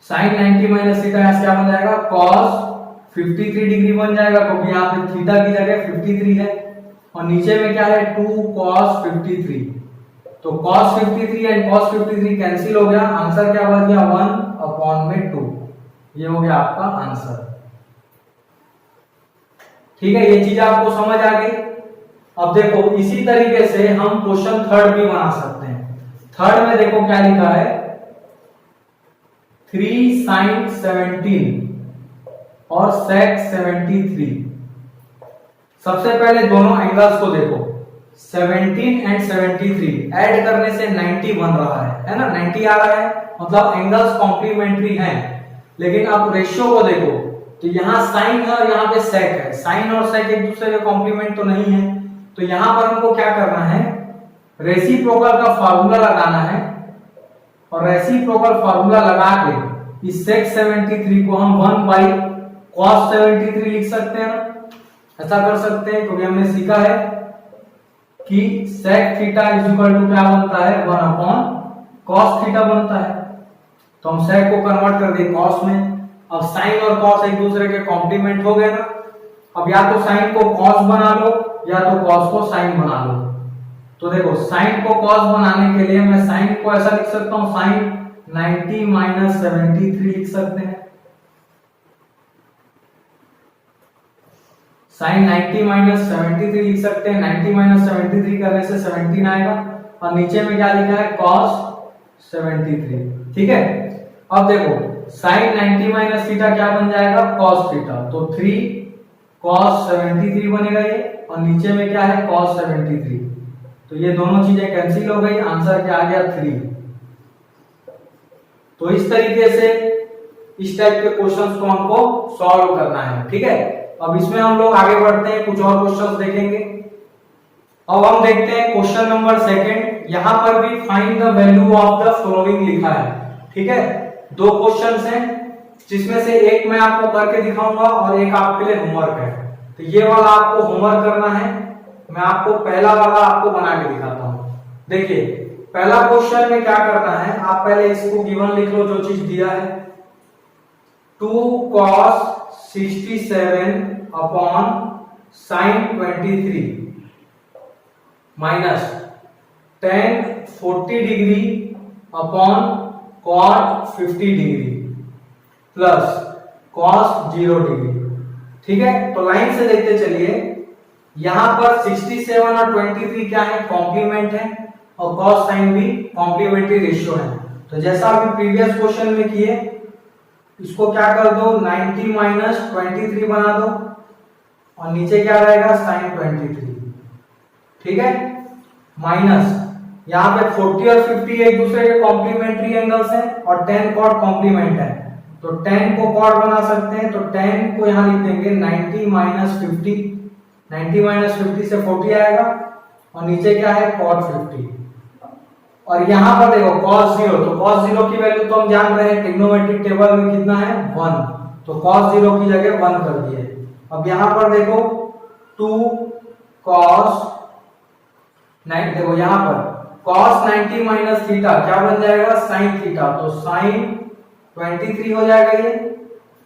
साइन 90 माइनस थीटा यहां से क्या बन जाएगा, cos 53 डिग्री बन जाएगा, क्योंकि यहाँ पे थीटा की जगह 53 है, और नीचे में क्या है 2 cos 53। तो cos 53 एंड cos 53 कैंसिल हो गया, आंसर क्या बच गया 1/2। ये हो गया आपका आंसर, ठीक है। ये चीज आपको समझ आ गई। अब देखो इसी तरीके से हम क्वेश्चन थर्ड भी बना सकते हैं। थर्ड में देखो क्या लिखा है, 3 sin 17 और sec 73। सबसे पहले दोनों एंगल्स को देखो, 17 एंड 73 ऐड करने से 90 बन रहा है ना, 90 आ रहा है, मतलब एंगल्स कॉम्प्लीमेंट्री हैं। लेकिन आप रेशियो को देखो, तो यहाँ साइन है और यहाँ पे सेक है, साइन और सेक एक दूसरे के कॉम्प्लीमेंट तो नहीं है। तो यहाँ पर हमको क्या करना है, रेसिप्रोकल का फार्मूला लगाना है, और रेसिप्रोकल फार्मूला लगा के इस sec 73 को हम 1/cos 73 लिख सकते हैं। ऐसा कर सकते हैं क्योंकि हमने सीखा है कि sec theta is equal to क्या बनता है, 1/cos थीटा बनता है। तो हम sec को कन्वर्ट कर दें cos में। अब साइन और cos एक दूसरे के कॉम्प्लीमेंट हो गए ना। अब या तो साइन को cos बना लो या तो cos को साइन बना लो। तो देखो साइन को cos बनाने के लिए मैं साइन को ऐसा लिख सकता हूं, साइन 90 माइनस 73 लिख सकते हैं। साइन 90 माइनस 73 लिख सकते हैं। 90 माइनस 73 करने से 17 आएगा, और नीचे में क्या लिखा है, cos 73, ठीक है। अब देखो साइन 90 माइनस थीटा क्या बन जाएगा, cos थीटा। तो 3 cos 73 बनेगा ये, और नीचे में क्या है, cos 73। तो ये दोनों चीजें कैंसिल हो गई, आंसर क्या आ गया 3। तो इस तरीके से इस टाइप के क्वेश्चंस को हमको सॉल्व करना है, ठीक है। अब इसमें हम लोग आगे बढ़ते हैं, कुछ और क्वेश्चंस देखेंगे। अब हम देखते हैं क्वेश्चन नंबर सेकंड। यहां पर भी find the value of the following लिखा है, ठीक है। दो क्वेश्चंस हैं, जिसमें से एक मैं आपको करके दिखाऊंगा और एक आपके लिए होमवर्क है। तो ये वाला आपको होमवर्क करना है, मैं आपको पहला वाला आपको बना के दिखाता हूं। देखिए पहला क्वेश्चन में क्या करना है, आप पहले इसको गिवन लिख लो जो चीज दिया है, 2 cos 67 upon sin 23 minus tan 40 degree upon cot 50 degree plus cos 0 degree, ठीक है। तो लाइन से देखते चलिए, यहां पर 67 और 23 क्या है, कॉम्प्लीमेंट है, और cos sin भी कॉम्प्लीमेंट्री रेशियो है। तो जैसा अभी प्रीवियस क्वेश्चन में किए, इसको क्या कर दो, 90 माइनस 23 बना दो, और नीचे क्या रहेगा, sin 23, ठीक है। माइनस यहाँ पे 40 और 50 एक दूसरे के कॉम्प्लीमेंट्री एंगल्स हैं, और tan cot कॉम्प्लीमेंट है, तो tan को cot बना सकते हैं। तो tan को यहाँ लिख देंगे 90 माइनस 50, 90 माइनस 50 से 40 आएगा, और नीचे क्या है, cot 50। और यहां पर देखो cos 0, तो cos 0 की वैल्यू तो हम जान रहे हैं, ट्रिग्नोमेट्रिक टेबल में कितना है, 1, तो cos 0 की जगह 1 कर दिए। अब यहां पर देखो 2 cos 9, देखो यहां पर cos 90 माइनस थीटा क्या बन जाएगा, sin थीटा, तो sin 23 हो जाएगा ये,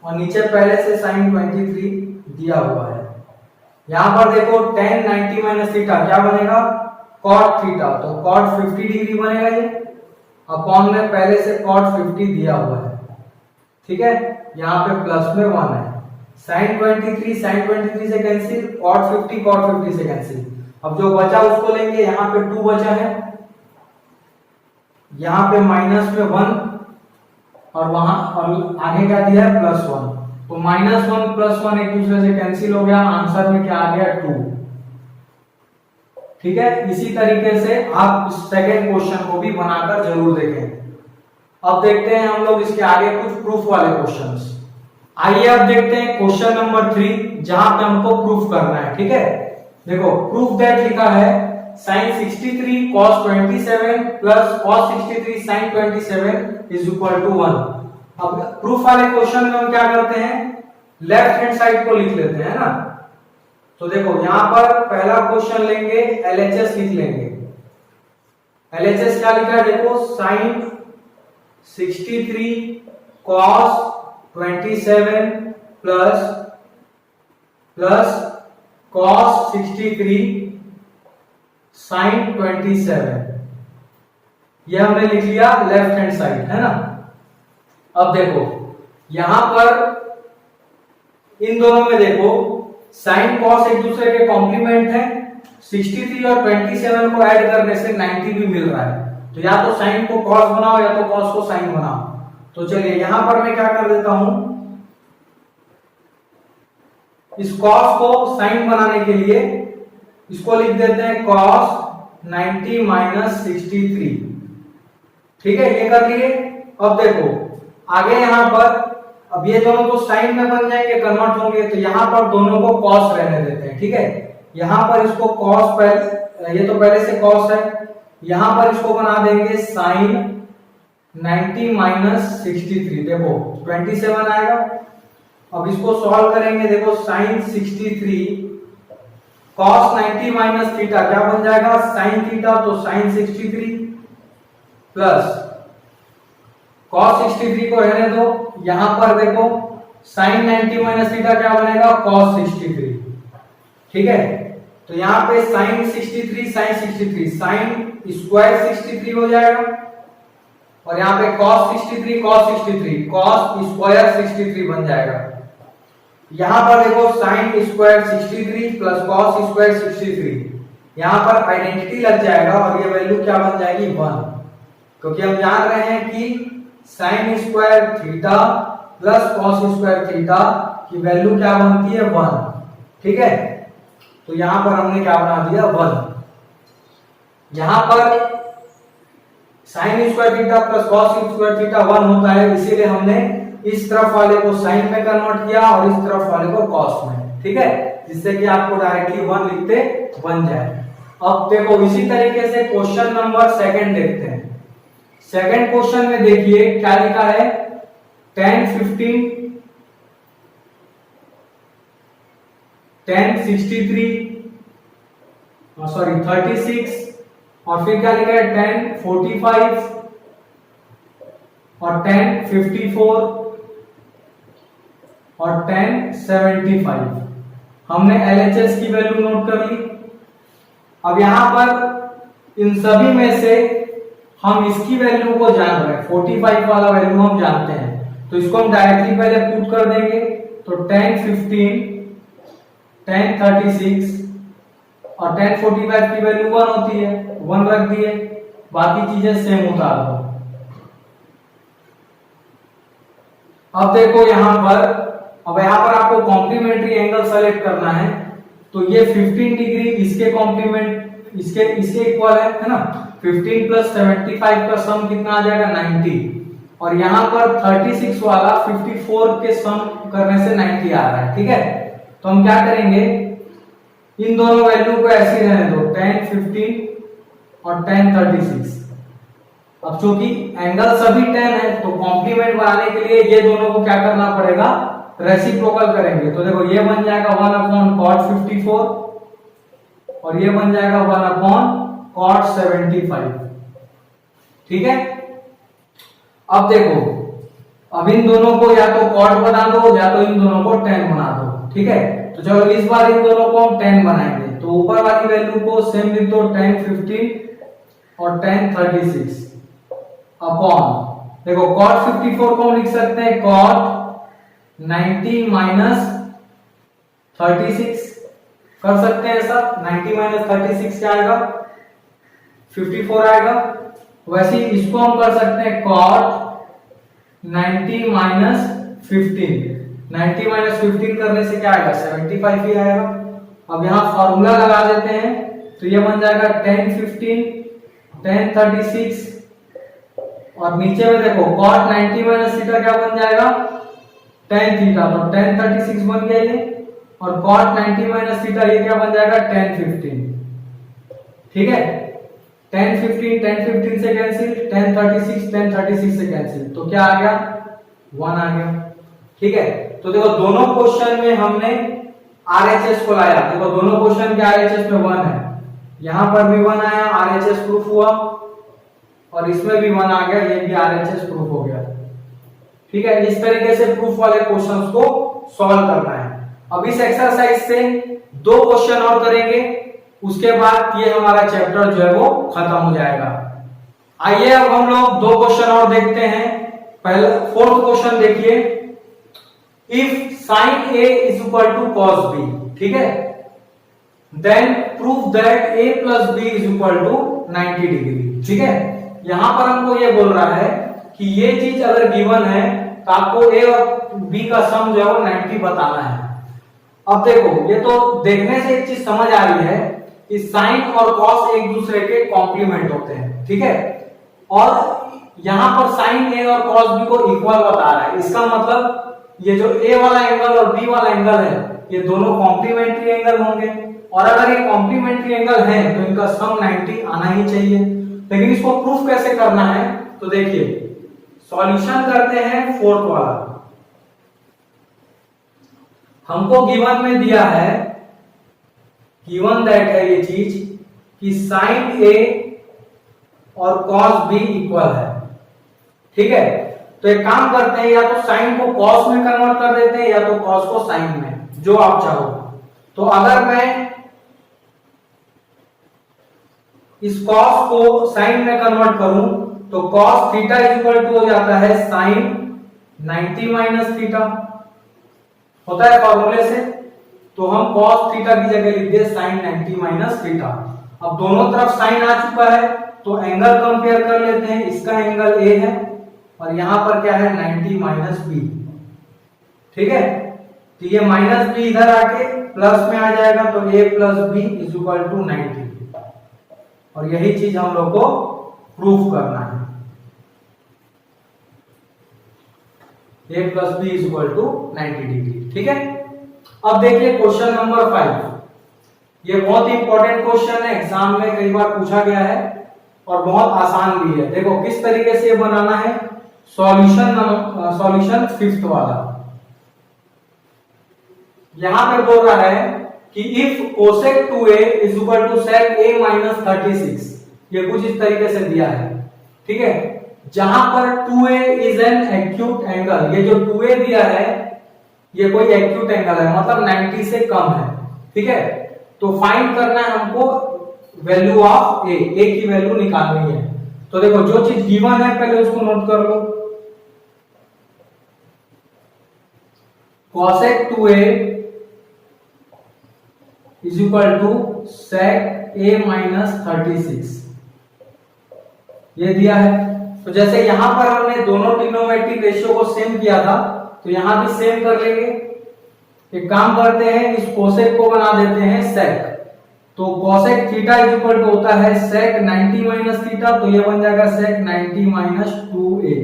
और नीचे पहले से sin 23 दिया हुआ है। यहां पर देखो tan 90 माइनस थीटा क्या बनेगा, cot थीटा, तो cot 50 डिग्री बनेगा ये, अपॉन में पहले से cot 50 दिया हुआ है, ठीक है। यहाँ पे प्लस में 1 है, sin 23 से कैंसिल, cot 50 से कैंसिल। अब जो बचा उसको लेंगे, यहाँ पे 2 बचा है, यहाँ पे माइनस में 1 और वहां और आगे क्या दिया है +1, तो -1 +1 एक दूसरे से कैंसिल हो गया, आंसर में क्या आ गया 2। ठीक है, इसी तरीके से आप सेकंड क्वेश्चन को भी बनाकर जरूर देखें। अब देखते हैं हम लोग इसके आगे कुछ प्रूफ वाले क्वेश्चंस। आइए अब देखते हैं क्वेश्चन नंबर 3, जहां पे हमको प्रूफ करना है। ठीक है, देखो प्रूफ दैट लिखा है sin 63 cos 27 plus cos 63 sin 27 is equal to 1। अब प्रूफ वाले क्वेश्चन में हम क्या करते हैं, लेफ्ट हैंड साइड को लिख लेते हैं ना। तो देखो यहां पर पहला क्वेश्चन लेंगे, LHS लिख लेंगे। LHS क्या लिखा है, देखो sin 63 cos 27 plus cos 63 sin 27, ये हमने लिख लिया लेफ्ट हैंड साइड, है ना। अब देखो यहां पर इन दोनों में देखो साइन कॉस एक दूसरे के कॉम्प्लीमेंट है, 63 और 27 को ऐड करने से 90 भी मिल रहा है, तो या तो साइन को कॉस बनाओ या तो कॉस को साइन बनाओ। तो चलिए यहां पर मैं क्या कर देता हूं, इस कॉस को साइन बनाने के लिए इसको लिख देते हैं cos 90 माइनस 63। ठीक है, ये कर लिए। अब देखो आगे यहां पर, अब ये दोनों तो साइन में बन जाएंगे, कन्वर्ट होंगे, तो यहां पर दोनों को cos रहने देते हैं। ठीक है, यहां पर इसको cos पहले, ये तो पहले से cos है, यहां पर इसको बना देंगे sin 90 माइनस 63, देखो 27 आएगा। अब इसको सॉल्व करेंगे, देखो sin 63 cos 90 माइनस थीटा क्या बन जाएगा sin थीटा, तो sin 63 प्लस cos 63 को रहने दो, यहां पर देखो sin 90 माइनस थीटा क्या बनेगा cos 63। ठीक है, तो यहां पे sin 63 sin 63 sin स्क्वायर 63 हो जाएगा, और यहां पे cos 63 cos 63 cos स्क्वायर 63 बन जाएगा। यहां पर देखो sin square 63 plus cos square 63, यहां पर आइडेंटिटी लग जाएगा और ये वैल्यू क्या बन जाएगी 1, क्योंकि हम जान रहे हैं कि sin square theta plus cos square theta की वैल्यू क्या बनती है 1। ठीक है, तो यहां पर हमने क्या बना दिया 1। यहां पर sin square theta plus cos square theta 1 होता है, इसीलिए हमने इस तरफ वाले को साइन में कन्वर्ट किया और इस तरफ वाले को कॉस में। ठीक है, जिससे कि आपको डायरेक्टली 1 लिखते बन जाए। अब देखो इसी तरीके से क्वेश्चन नंबर 2 देखते हैं। सेकंड क्वेश्चन में देखिए क्या लिखा है, tan 15 tan 63 सॉरी 36 और फिर क्या लिखा है tan 45 और tan 54 और tan 75। हमने LHS की वैल्यू नोट कर ली। अब यहां पर इन सभी में से हम इसकी वैल्यू को जान रहे हैं, 45 वाला वैल्यू हम जानते हैं, तो इसको हम डायरेक्टली पहले पुट कर देंगे। तो tan 15 tan 36 और tan 45 की वैल्यू 1 होती है, 1 रख दिए, बाकी चीजें सेम उतार दो। अब देखो यहां पर, अब यहां पर आपको कॉम्प्लीमेंट्री एंगल सेलेक्ट करना है, तो ये 15 डिग्री इसके कॉम्प्लीमेंट इसके इक्वल है ना। 15 प्लस 75 का सम कितना आ जाएगा 90, और यहां पर 36 वाला 54 के सम करने से 90 आ रहा है। ठीक है, तो हम क्या करेंगे, इन दोनों वैल्यू को ऐसे ही रहने दो, tan 15 और tan 36। अब चूंकि एंगल सभी 10 है, तो कॉम्प्लीमेंट बनाने के लिए ये दोनों को क्या करना पड़ेगा, रेसिप्रोकल करेंगे। तो देखो ये बन जाएगा 1 अपॉन cot 54 और ये बन जाएगा 1 अपॉन cot 75। ठीक है, अब देखो, अब इन दोनों को या तो cot बना दो या तो इन दोनों को tan बना दो। ठीक है, तो चलो इस बार इन दोनों को हम tan बनाएंगे, तो ऊपर वाली वैल्यू को सेम लिख दो, tan 15 और tan 36 अपॉन, देखो cot 54 को हम लिख सकते हैं cot 90 माइनस 36, कर सकते हैं ऐसा। 90 माइनस 36 क्या आएगा 54 आएगा, वैसे ही इसको हम कर सकते हैं cot 90 माइनस 15। 90 माइनस 15 करने से क्या आएगा, 75 ही आएगा। अब यहाँ फॉर्मूला लगा देते हैं तो ये बन जाएगा 10 15 10 36, और नीचे में देखो cot 90 माइनस थीटा क्या बन जाएगा, tan थीटा, तो tan 36 बन गया ये, और cot 90 माइनस थीटा ये क्या बन जाएगा, tan 15। ठीक है, tan 15 से कैंसिल, tan 36 से कैंसिल, तो क्या आ गया, 1 आ गया। ठीक है, तो देखो दोनों क्वेश्चन में हमने RHS को लाया। देखो दोनों क्वेश्चन के RHS में 1 है, यहां पर भी 1 आया, RHS प्रूफ हुआ, और इसमें भी 1 आ गया, ये भी RHS प्रूफ हो गया। ठीक है, इस तरीके से प्रूफ वाले क्वेश्चंस को सॉल्व करना है। अब इस एक्सरसाइज से 2 क्वेश्चन और करेंगे, उसके बाद ये हमारा चैप्टर जो है वो खत्म हो जाएगा। आइए अब हम लोग 2 क्वेश्चन और देखते हैं। पहला 4th क्वेश्चन देखिए, if sin A is equal to cos B, ठीक है, then prove that A plus B is equal to 90 degree. ठीक है, यहां पर हमको ये बोल रहा है कि ये चीज अगर गिवन है तो आपको A और B का सम जो है वो 90 बताना है। अब देखो ये तो देखने से एक चीज समझ आ रही है कि साइन और कॉस एक दूसरे के कॉम्प्लीमेंट होते हैं। ठीक है, और यहां पर साइन ए और कॉस बी को इक्वल बता रहा है, इसका मतलब ये जो ए वाला एंगल और बी वाला एंगल है ये दोनों कॉम्प्लीमेंट्री एंगल होंगे, और अगर ये कॉम्प्लीमेंट्री एंगल है तो इनका सम 90 आना ही चाहिए। लेकिन इसको प्रूफ कैसे करना है, तो देखिए सॉल्यूशन करते हैं 4th वाला। हमको गिवन में दिया है, गिवन दैट है ये चीज कि साइन ए और कॉस बी इक्वल है। ठीक है, तो एक काम करते हैं, या तो साइन को कॉस में कन्वर्ट कर देते हैं या तो कॉस को साइन में, जो आप चाहो। तो अगर मैं इस कॉस को साइन में कन्वर्ट करूं तो cos theta is equal to हो जाता है साइन 90 माइनस थीटा, होता है फॉर्मूले से। तो हम कॉस थीटा की जगह लिख दे साइन 90 माइनस थीटा। अब दोनों तरफ साइन आ चुका है तो एंगल कंपेयर कर लेते हैं, इसका एंगल ए है और यहां पर क्या है 90 माइनस बी। ठीक है, तो ये माइनस बी इधर आके प्लस में आ जाएगा, तो a plus B is equal to 90, और यही चीज हम लोग को प्रूफ करना है। a plus B is equal to 90 degree. ठीक है, अब देखिए क्वेश्चन नंबर 5। ये बहुत ही इंपॉर्टेंट क्वेश्चन है, एग्जाम में कई बार पूछा गया है और बहुत आसान भी है। देखो किस तरीके से ये बनाना है, सॉल्यूशन 5th वाला। यहां पे बोल रहा है कि if cosec 2a is equal to sec a minus 36, ये कुछ इस तरीके से दिया है। ठीक है, जहां पर 2a is an acute angle, ये जो 2a दिया है ये कोई एक्यूट एंगल है, मतलब 90 से कम है। ठीक है, तो फाइंड करना है हमको वैल्यू ऑफ a की वैल्यू निकालनी है। तो देखो जो चीज गिवन है पहले उसको नोट कर लो, cosec 2a is equal to sec a minus 36, ये दिया है। तो जैसे यहां पर हमने दोनों ट्रिग्नोमेट्रिक रेशियो को सेम किया था तो यहां भी सेम कर लेंगे। एक काम करते हैं, इस कोसेक को बना देते हैं sec, तो cosec theta is equal to होता है sec 90 माइनस थीटा, तो ये बन जाएगा sec 90 माइनस 2a।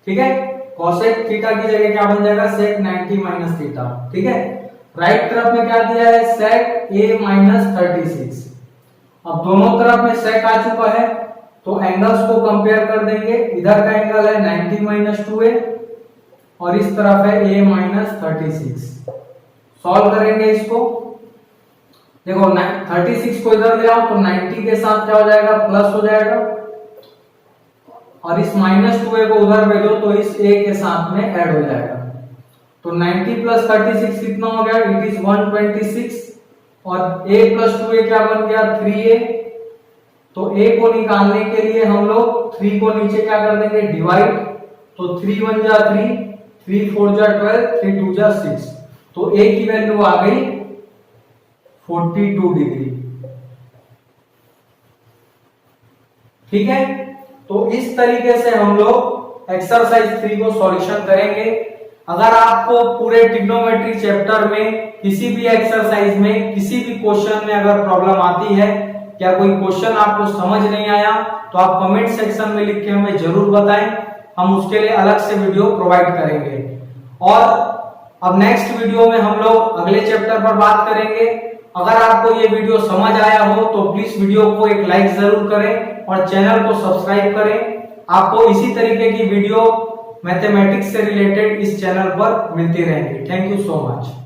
ठीक है, cosec थीटा की जगह क्या बन जाएगा sec 90 माइनस थीटा। ठीक है, राइट तरफ में क्या दिया है sec a माइनस 36। अब दोनों तरफ में sec आ चुका है तो एंगल्स को कंपेयर कर देंगे, इधर का एंगल है 90 माइनस 2a और इस तरफ है a माइनस 36। सॉल्व करेंगे इसको, देखो 36 को इधर ले आओ तो 90 के साथ क्या हो जाएगा, प्लस हो जाएगा, और इस माइनस 2a को उधर भेजो तो इस a के साथ में ऐड हो जाएगा। तो 90 प्लस 36 कितना हो गया, इट इज 126, और a प्लस 2a क्या बन गया 3a। तो a को निकालने के लिए हम लोग 3 को नीचे क्या कर देंगे डिवाइड, तो 3 1 जा 3, 3 4 जा 12, 3 2 जा 6, तो a की वैल्यू आ गई 42 डिग्री। ठीक है, तो इस तरीके से हम लोग एक्सरसाइज 3 को सॉल्यूशन करेंगे। अगर आपको पूरे ट्रिग्नोमेट्री चैप्टर में किसी भी एक्सरसाइज में किसी भी क्वेश्चन में अगर प्रॉब्लम आती है या कोई क्वेश्चन आपको समझ नहीं आया तो आप कमेंट सेक्शन में लिख के हमें जरूर बताएं, हम उसके लिए अलग से वीडियो प्रोवाइड करेंगे। और अब नेक्स्ट वीडियो में हम लोग अगले चैप्टर पर बात करेंगे। अगर आपको ये वीडियो समझ आया हो तो प्लीज वीडियो को एक लाइक जरूर करें और चैनल को सब्सक्राइब करें। आपको इसी तरीके की वीडियो मैथमेटिक्स से रिलेटेड इस चैनल पर मिलती रहेंगी। Thank you so much.